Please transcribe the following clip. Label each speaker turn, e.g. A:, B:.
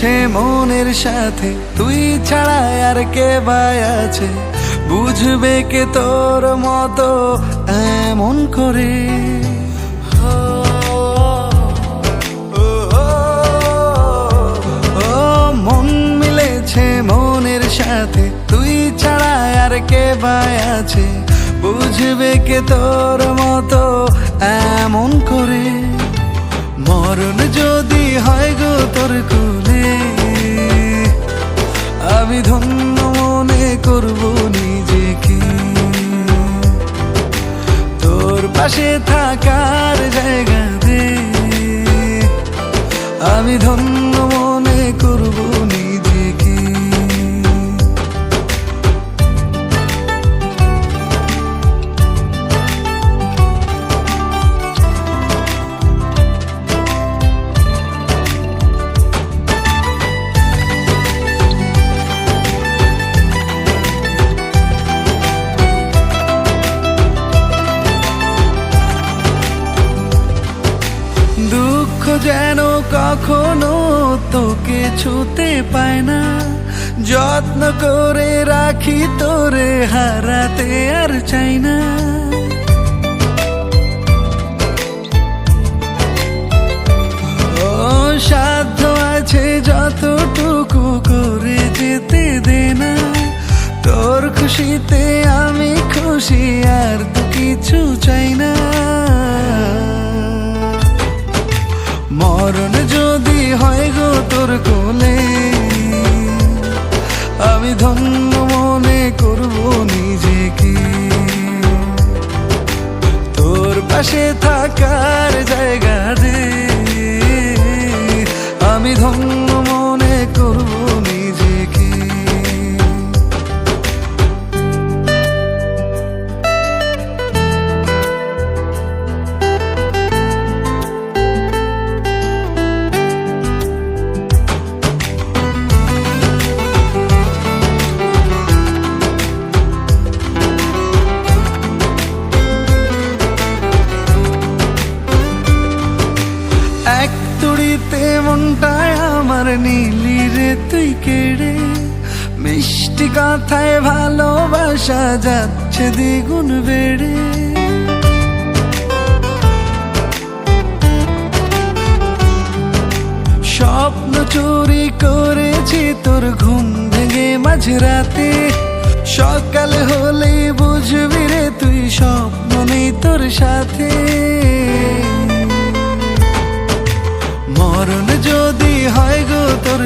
A: মিলেছে মনের সাথে, তুই ছাড়া আর কে বাই আছে, বুঝবে কে তোর মতো এমন করে। ও মন মিলেছে মনের সাথে, তুই ছাড়া আর কে বাই আছে, বুঝবে কে তোর মতো এমন করে। মরণ যদি হয় গো তোর কোলে, আমি ধন্য মনে করব নিজেকে, তোর পাশে থাকার জায়গা দে, আমি ধন্য মনে করব নিজেকে। দুঃখ যেন কখনো তোকে ছুতে পায় না, যত্ন করে রাখি তোরে হারাতে আর চাই না। ও সাধ্য আছে যতটুকু করে যেতে দে না, তোর খুশিতে আমি খুশি আর তো কিছু চাই না। মরণ যদি হয় গো তোর কোলে, আমি ধন্য মনে করব নিজেকে, তোর পাশে থাকার জায়গা দে, আমি ধন্য মনে করব নিজেকে। এক তুড়িতে মনটায় আমার নীলি রে তুই কেড়ে, মিষ্টি কথায় ভালোবাসা যাচ্ছে দ্বিগুণ বেড়ে। স্বপ্ন চুরি করেছি তোর ঘুম ভেঙে মাঝরাতে, সকাল হলেই বুঝবি রে তুই স্বপ্ন নেই তোর সাথে। মরণ যদি হয় গো তোর